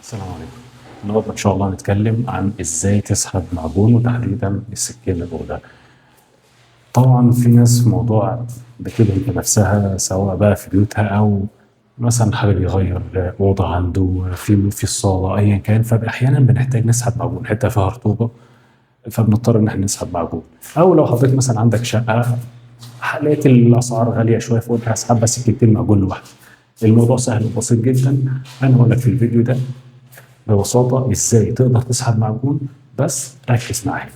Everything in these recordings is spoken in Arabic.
السلام عليكم. النهارده ان شاء الله هنتكلم عن ازاي تسحب معجون وتحديدا السكين الاولى. طبعا في ناس في موضوع بتدهن بنفسها سواء بقى في بيوتها او مثلا حابب يغير اوضه عنده في الصاله ايا كان، فاحيانا بنحتاج نسحب معجون حته فيها رطوبه، فبنضطر ان احنا نسحب معجون. او لو حضرتك مثلا عندك شقه لقيت الاسعار غاليه شويه فقلت هسحب بس سكينتين معجون لوحدي. الموضوع سهل وبسيط جدا. انا هقول لك في الفيديو ده ببساطة ازاي تقدر تسحب معجون، بس ركز معايا.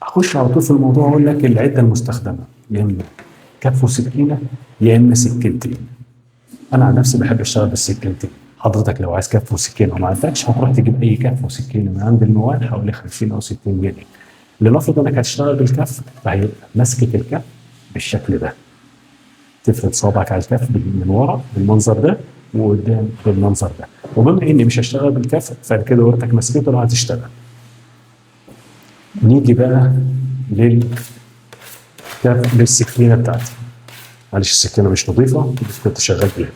هخش على طول في الموضوع واقول لك العدة المستخدمة يا اما كف وسكينة يا اما سكينتين. انا عن نفسي بحب اشتغل بالسكينتين. حضرتك لو عايز كف وسكينة وما عندكش هتروح تجيب اي كف وسكينة من عند المواد حوالي 50 او 60 جنيه. لنفرض انك هتشتغل بالكف فهيبقى ماسكة الكف بالشكل ده، تفرد صابعك على الكف من ورا بالمنظر ده وقدام بالمنظر ده. وبما اني مش هشتغل بالكف فانا كده وريتك مسكته لو هتشتغل. نيجي بقى للسكينه بتاعتي. معلش السكينه مش نظيفه بس كنت شغال بيها.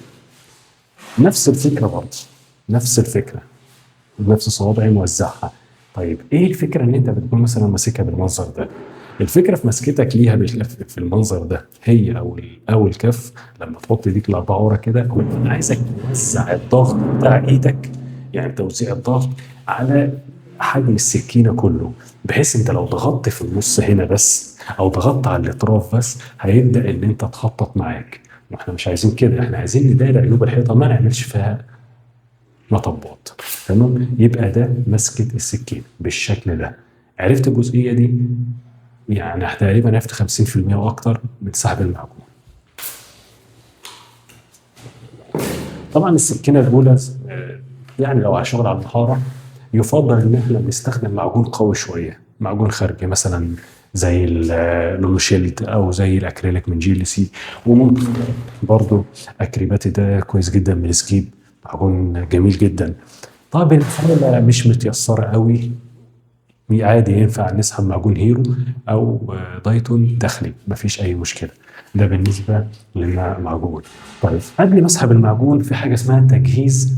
نفس الفكره برضه، نفس الفكره، بنفس صوابعي موزعها. طيب ايه الفكره ان انت بتكون مثلا ماسكها بالمنظر ده؟ الفكره في مسكتك ليها في المنظر ده هي او الكف. لما تحط ايديك الاربعه ورا كده هو انا عايزك توزع الضغط بتاع ايدك، يعني توزيع الضغط على حجم السكينه كله، بحيث انت لو ضغطت في النص هنا بس او ضغطت على الاطراف بس هيبدا ان انت تخطط معاك. واحنا مش عايزين كده، احنا عايزين نداري عيوب الحيطه ما نعملش فيها مطبات. تمام، يبقى ده مسكة السكين بالشكل ده. عرفت الجزئية دي؟ يعني تقريبا عرفت 50% واكتر من سحب المعجون. طبعا السكينة الأولى يعني لو على شغل على الحارة يفضل إن احنا نستخدم معجون قوي شوية، معجون خارجي مثلا زي اللونوشيلد أو زي الأكريليك من GLC. وممكن برضو أكريباتي ده كويس جدا من سكيب، معجون جميل جدا. طب الحالة مش متيسرة قوي، عادي ينفع نسحب معجون هيرو او دايتون داخلي مفيش اي مشكله. ده بالنسبه للمعجون. طيب قبل ما اسحب المعجون في حاجه اسمها تجهيز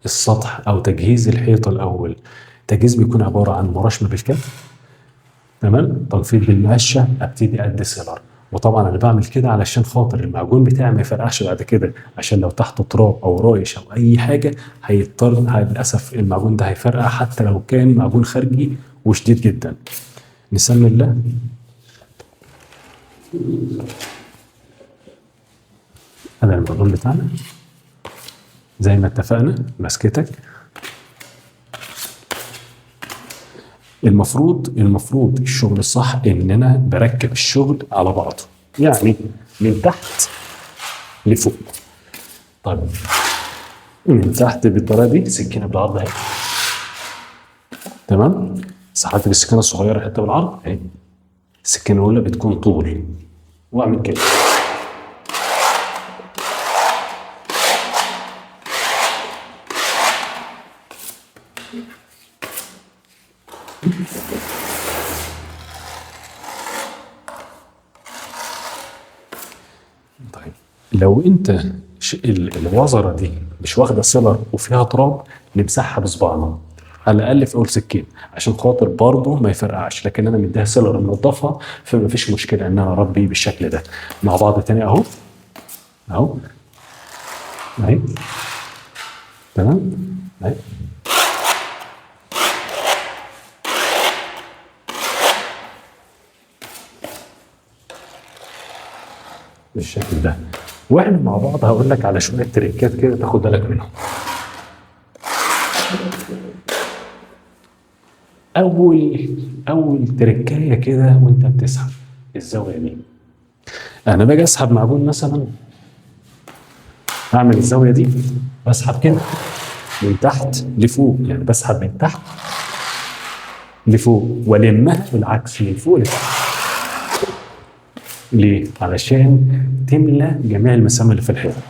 السطح او تجهيز الحيطه الاول. التجهيز بيكون عباره عن مرشمه بالكف، تمام، تنفيذ بالمقشه، ابتدي ادي سيلر. وطبعا انا بعمل كده علشان خاطر المعجون بتاعي ما يفرقعش بعد كده، عشان لو تحته تراب او رايش او اي حاجه هيضطر للاسف المعجون ده هيفرقع حتى لو كان معجون خارجي وشديد جدا. نسمي الله. هذا المعجون بتاعنا زي ما اتفقنا مسكتك. المفروض الشغل الصح ان انا بركب الشغل على بعضه، يعني من تحت لفوق. طيب من تحت بالطريقه دي سكينه بالعرض اهي، تمام. سحبت بالسكينه الصغيره حته بالعرض اهي. السكينه الاولى بتكون طول واعمل كده. طيب لو انت الوزره دي مش واخده سيلر وفيها تراب نمسحها بصباعنا على الاقل في اول سكين عشان خاطر برضه ما يفرقعش، لكن انا مديها سيلر منضفها فما فيش مشكله ان انا اربي بالشكل ده. مع بعض تاني اهو، اهو اهي، تمام اهي بالشكل ده. واحنا مع بعض هقول لك على شويه تريكات كده تاخد بالك منهم. اول اول تركايه كده وانت بتسحب الزاويه دي. انا باجي اسحب معجون مثلا اعمل الزاويه دي، بسحب كده من تحت لفوق، يعني بسحب من تحت لفوق والمها بالعكس من فوق لتحت. ليه؟ علشان تملى جميع المسام اللي في الحيطه.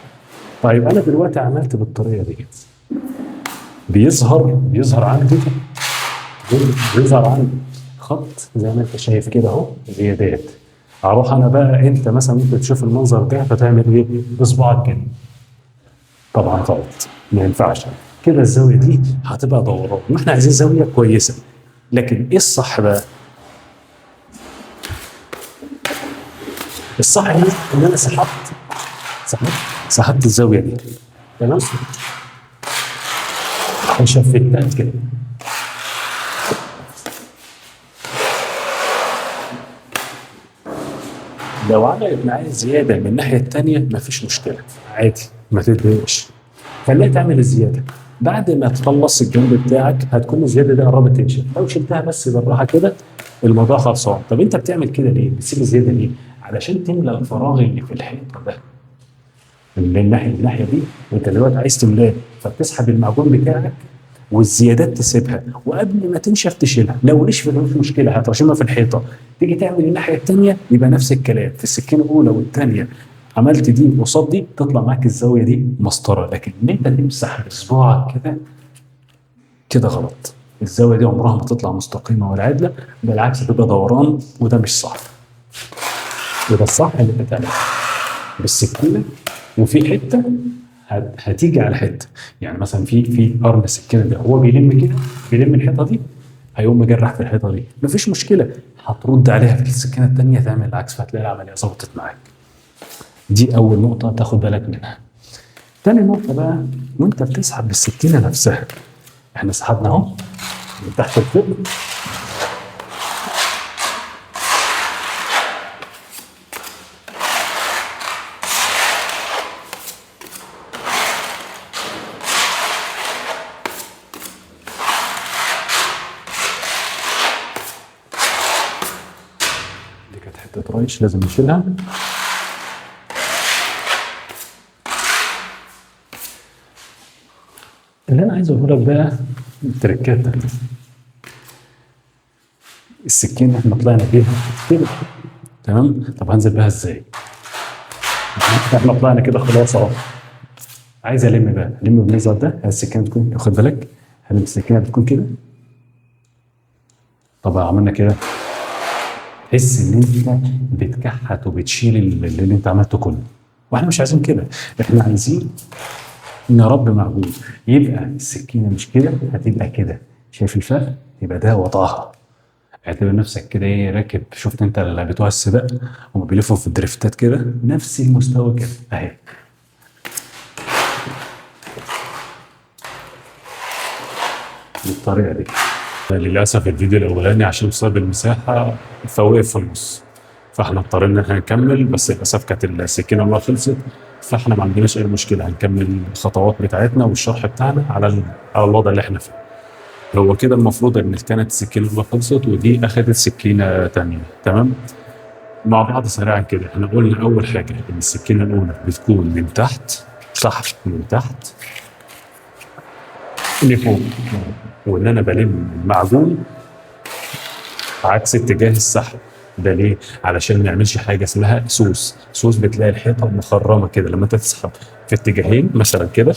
طيب انا دلوقتي عملت بالطريقه دي، بيظهر عندي بيظهر عندي خط زي ما انت شايف كده اهو زيادات. اروح انا بقى، انت مثلا ممكن تشوف المنظر ده فتعمل ايه؟ بصبعك كده. طبعا غلط، ما ينفعش. كده الزاويه دي هتبقى دوران، واحنا عايزين زاويه كويسه. لكن ايه الصح بقى؟ الصح ان انا سحبت الزاويه دي، تمام، وشفتها كده. لو عملت معايا زياده من الناحيه الثانيه مفيش مشكله، عادي ما تتضايقش، خليها تعمل الزياده. بعد ما تخلص الجنب بتاعك هتكون الزياده دي قربت تنشف، لو شلتها بس بالراحه كده الموضوع خلصان. طب انت بتعمل كده ليه؟ بتسيب الزياده ليه؟ علشان تملى الفراغ اللي في الحيطه ده، من الناحيه دي، وانت دلوقتي عايز تملاه، فبتسحب المعجون بتاعك والزيادات تسيبها، وقبل ما تنشف تشيلها. لو نشفت مش مشكله، هترشمها في الحيطه، تيجي تعمل الناحيه الثانيه يبقى نفس الكلام، في السكينه الاولى والثانيه عملت دي قصاد دي، تطلع معاك الزاويه دي مسطره. لكن ان انت تمسح بصباعك كده، كده غلط. الزاويه دي عمرها ما تطلع مستقيمه ولا عادله، بالعكس تبقى دوران، وده مش صح. وده الصح اللي بتعمله بالسكينه، وفي حته هتيجي على حته. يعني مثلا في قرن السكينه ده هو بيلم كده، بيلم الحيطه دي، هيقوم مجرح في الحيطه دي، مفيش مشكله، هترد عليها في السكينه الثانيه تعمل العكس، فهتلاقي العمليه ظبطت معاك. دي اول نقطه تاخد بالك منها. تاني نقطه بقى، وانت بتسحب بالسكينه نفسها، احنا سحبنا اهو من تحت الفوق، دي كانت حته ريش لازم نشيلها. اللي انا عايز اقوله لك بقى التركات ده، السكينه احنا طلعنا بيها كده، تمام. طب هنزل بيها ازاي؟ احنا طلعنا كده خلاص اهو، عايز الم بقى، الم بالمنظر ده. السكينه تكون، خد بالك، هل السكينه بتكون كده؟ طب عملنا كده، تحس ان انت بتكحت وبتشيل اللي انت عملته كله، واحنا مش عايزين كده. احنا عايزين نربي معجون، يبقى السكينه مش كده، هتبقى كده. شايف الفرق؟ يبقى ده وضعها. اعتبر نفسك كده ايه، راكب، شفت انت اللي بتوع السباق هم بيلفوا في الدريفتات كده، نفس المستوى كده اهي، بالطريقه دي. للاسف الفيديو الاولاني عشان بسبب المساحه فوقف في النص، فاحنا اضطرينا ان احنا نكمل، بس للاسف كانت السكينه الله خلصت، فاحنا ما عندناش اي مشكله، هنكمل الخطوات بتاعتنا والشرح بتاعنا على الوضع اللي احنا فيه. هو كده المفروض ان كانت السكينه الله خلصت، ودي اخذت سكينه تانيه، تمام. مع بعض سريعا كده، احنا قلنا اول حاجه ان السكينه الاولى بتكون من تحت، صح، من تحت لفوق، وان انا بلم المعجون عكس اتجاه السحب. ده ليه؟ علشان ما نعملش حاجه اسمها سوس بتلاقي الحيطه مخرمه كده، لما انت تسحب في اتجاهين مثلا كده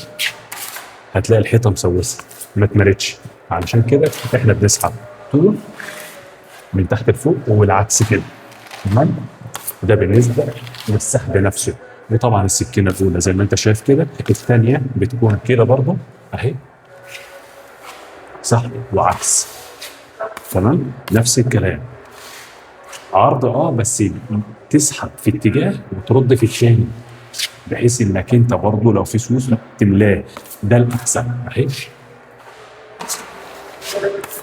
هتلاقي الحيطه مسوسه ما اتمرتش. علشان كده احنا بنسحب طول من تحت لفوق والعكس كده، تمام. ده بالنسبه للسحب نفسه. وطبعا السكينه الاولى زي ما انت شايف كده، الثانيه بتكون كده برضه اهي، سحب وعكس، تمام، نفس الكلام. عرض بس تسحب في اتجاه وترد في الثاني، بحيث انك انت برضه لو في سوس تملاه، ده الاحسن اهي.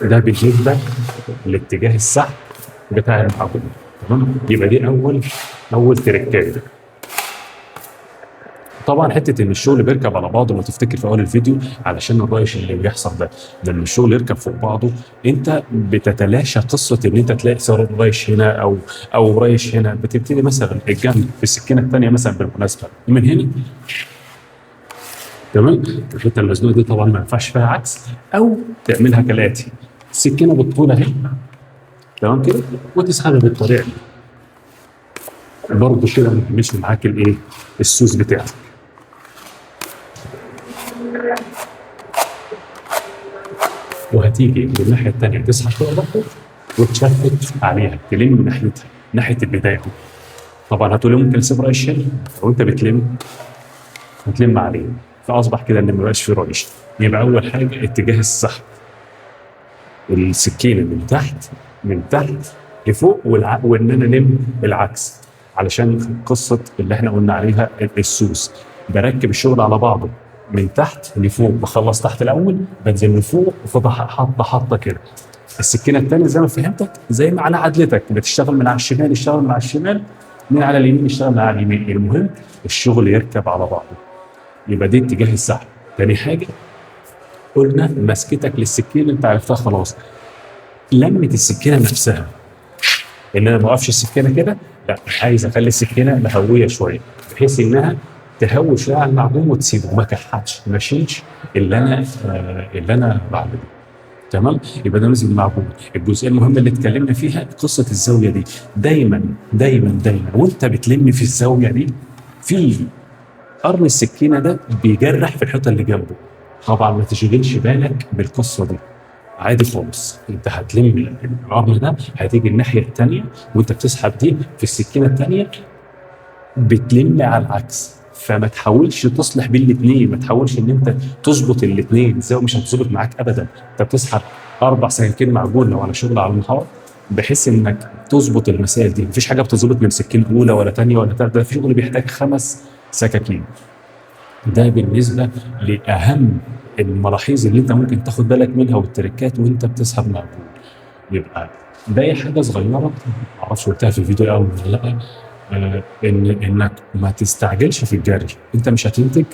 ده بالنسبه لاتجاه السحب بتاع المعجون، تمام. يبقى دي اول تركايه. طبعا حته ان الشغل بيركب على بعضه، لو تفتكر في اول الفيديو، علشان الريش اللي بيحصل ده، لما الشغل يركب فوق بعضه انت بتتلاشى قصه ان انت تلاقي ريش هنا او ريش هنا. بتبتدي مثلا الجنب في السكينه الثانيه مثلا بالمناسبه من هنا، تمام. الحته المزنوقه دي طبعا ما ينفعش فيها عكس، او تعملها كالاتي: السكينه بالطول اهي، تمام كده، وتسحبها بالطريقه دي برضه كده، ما تعملش معاك الايه، السوس بتاعك. وهتيجي من الناحيه الثانيه تسحب كده برضه، وتشفت عليها، تلم من ناحيتها، ناحيه البدايه. طبعا هتقول لي ممكن اسيب رأي الشيل، لو انت بتلم هتلم عليه، فاصبح كده ان ما بقاش في ريش. يبقى اول حاجه اتجاه السحب، السكينه من تحت لفوق، وان انا الم العكس، علشان قصه اللي احنا قلنا عليها السوس. بركب الشغل على بعضه من تحت لفوق، بخلص تحت الاول بنزل لفوق، وفضح حطه كده. السكينه الثانيه زي ما فهمتك، زي ما على عدلتك، بتشتغل من على الشمال يشتغل من على الشمال، من على اليمين يشتغل من على اليمين، المهم الشغل يركب على بعضه. يبقى دي اتجاه السحب. تاني حاجه قلنا مسكتك للسكينه انت عرفتها خلاص. لمه السكينه نفسها، ان انا ما اوقفش السكينه كده، لا، عايز اخلي السكينه مهويه شويه، بحيث انها تهوي شويه على المعجون وتسيبه، ما كحتش ما اشيلش اللي انا بعمله. تمام. يبقى ده نسبه المعجون. الجزئيه المهمه اللي اتكلمنا فيها قصه الزاويه دي. دايما دايما دايما وانت بتلم في الزاويه دي، في قرن السكينه ده بيجرح في الحيطه اللي جنبه. طبعا ما تشغلش بالك بالقصه دي، عادي خالص. انت هتلم القرن ده، هتيجي الناحيه الثانيه وانت بتسحب دي في السكينه الثانيه بتلم على العكس. فما تحاولش تصلح بين الاثنين، ما تحاولش ان انت تظبط الاثنين، الزاويه مش هتظبط معاك ابدا. انت بتسحب 4 سكاكين معجون لو على شغل على النهار، بحيث انك تظبط المسائل دي. مفيش حاجه بتظبط من سكين اولى ولا ثانيه ولا ثالثه، ده في شغل بيحتاج 5 سكاكين. ده بالنسبه لاهم الملاحظ اللي انت ممكن تاخد بالك منها والتركات وانت بتسحب معجون. يبقى باقي حاجه صغيره، معرفش قلتها في الفيديو الاول ولا لا، انك ما تستعجلش في الجري. انت مش هتنتج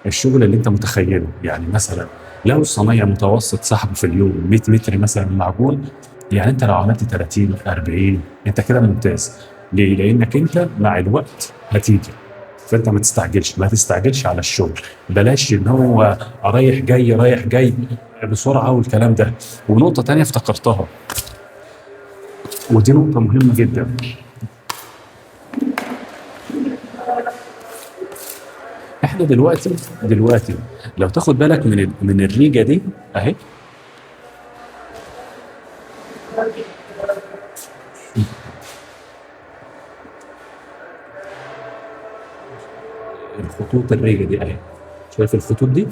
الشغل اللي انت متخيله. يعني مثلا لو الصنايعي متوسط سحبه في اليوم 100 متر مثلا معجون، يعني انت لو عملت 30 40 انت كده ممتاز. ليه؟ لانك انت مع الوقت هتيجي. فانت ما تستعجلش على الشغل. بلاش ان هو رايح جاي رايح جاي بسرعه والكلام ده. ونقطه تانية افتكرتها، ودي نقطه مهمه جدا. احنا دلوقتي لو تاخد بالك من الريجه دي اهي، الخطوط الريجه دي اهي، شايف الخطوط دي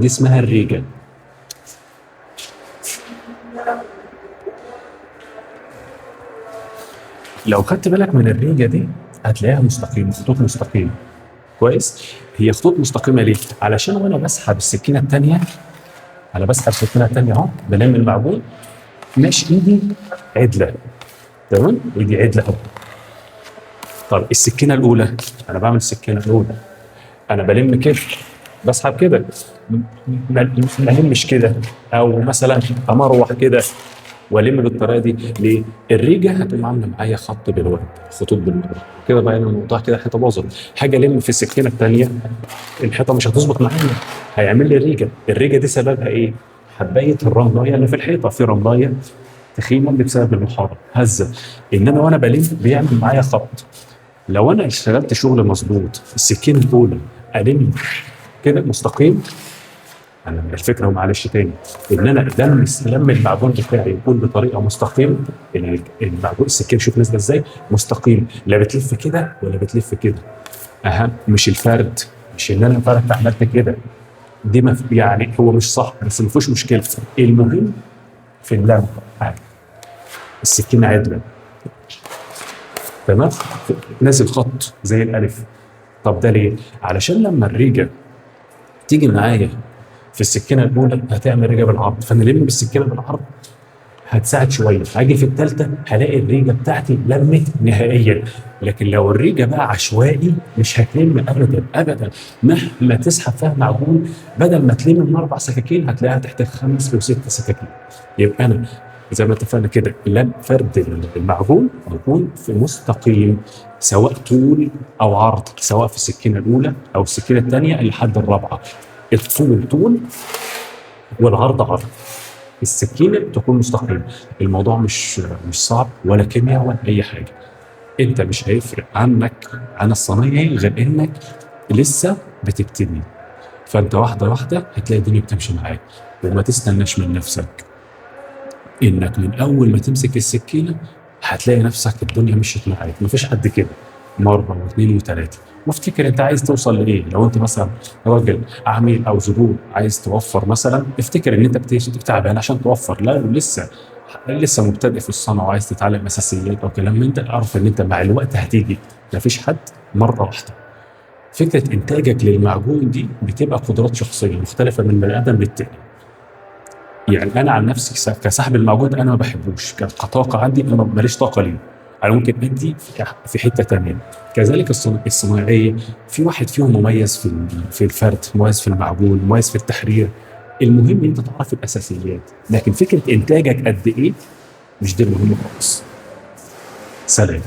اسمها الريجه. لو خدت بالك من الريجه دي هتلاقيها مستقيمه، خطوط مستقيمه. كويس. هي خطوط مستقيمه ليه؟ علشان وانا بسحب السكينه الثانيه، انا بسحب السكينه الثانيه اهو، بلم المعجون، ماشي ايدي عدله. تمام، ايدي عدله اهو. طب السكينه الاولى، انا بعمل السكينه الاولى، انا بلم كده، بسحب كده، ما المش كده، او مثلا امروح كده والم بالطريقه دي. ليه؟ الريجه هتقوم عامله معايا خط بالورد، خطوط بالورد كده بقى. الموضوع كده الحيطه باظت، حاجه الم في السكينه الثانيه الحيطه مش هتظبط معايا، هيعمل لي الريجه دي سببها ايه؟ حبايه الرملايه اللي في الحيطه، في رملايه تخينه اللي بسبب المحاره هزه. انما وانا بلم بيعمل معايا خط. لو انا اشتغلت شغل مظبوط، السكينه الاولى الم كده مستقيم، انا الفكره معلش تاني، ان انا لم المعجون بتاعي يكون بطريقه مستقيمه. المعجون السكين شوف نازله ازاي مستقيم، لا بتلف كده ولا بتلف كده. اهم مش الفرد، مش ان انا فرد عملت كده، دي ما يعني هو مش صح، بس ما فيهوش مشكله. المهم في اللم، السكينه عدله تمام، نازل خط زي الالف. طب ده ليه؟ علشان لما الريجه تيجي معايا في السكينه الاولى هتعمل ريجه بالعرض، فانا لم بالسكينه بالعرض هتساعد شويه. هاجي في الثالثه هلاقي الريجه بتاعتي لمت نهائيا. لكن لو الريجه بقى عشوائي مش هتلم ابدا ابدا. مهما تسحب فيها معجون، بدل ما تلم من 4 سكاكين هتلاقيها تحتاج 5 و6 سكاكين. يبقى انا زي ما اتفقنا كده، لم فرد المعجون يكون في مستقيم، سواء طول او عرض، سواء في السكينه الاولى او السكينه الثانيه لحد الرابعه. الطول طول والعرض عرض، السكينه تكون مستقيمه. الموضوع مش صعب ولا كيمياء ولا اي حاجه. انت مش هيفرق عنك عن الصنايعي غير انك لسه بتبتدي. فانت واحده واحده هتلاقي الدنيا بتمشي معاك، وما تستناش من نفسك انك من اول ما تمسك السكينه هتلاقي نفسك الدنيا مشيت معاك. مفيش حد كده، مره واثنين وثلاثه، وافتكر انت عايز توصل لايه. لو انت مثلا راجل عميل او زبون عايز توفر مثلا، افتكر ان انت تعبان عشان توفر. لا لسه مبتدئ في الصنعه وعايز تتعلم اساسيات او كلام من ده، اعرف ان انت مع الوقت هتيجي. مفيش حد مره واحده. فكره انتاجك للمعجون دي بتبقى قدرات شخصيه مختلفه من بني ادم للتاني. يعني انا عن نفسي كسحب المعجون انا ما بحبوش، كطاقه عندي انا ماليش طاقه ليه. انا ممكن ادي في حته تانيه. كذلك الصناعيه، في واحد فيهم مميز في الفرد، مميز في المعجون، مميز في التحرير. المهم انت تعرف الاساسيات، لكن فكره انتاجك قد ايه مش دي المهم خالص. سلام.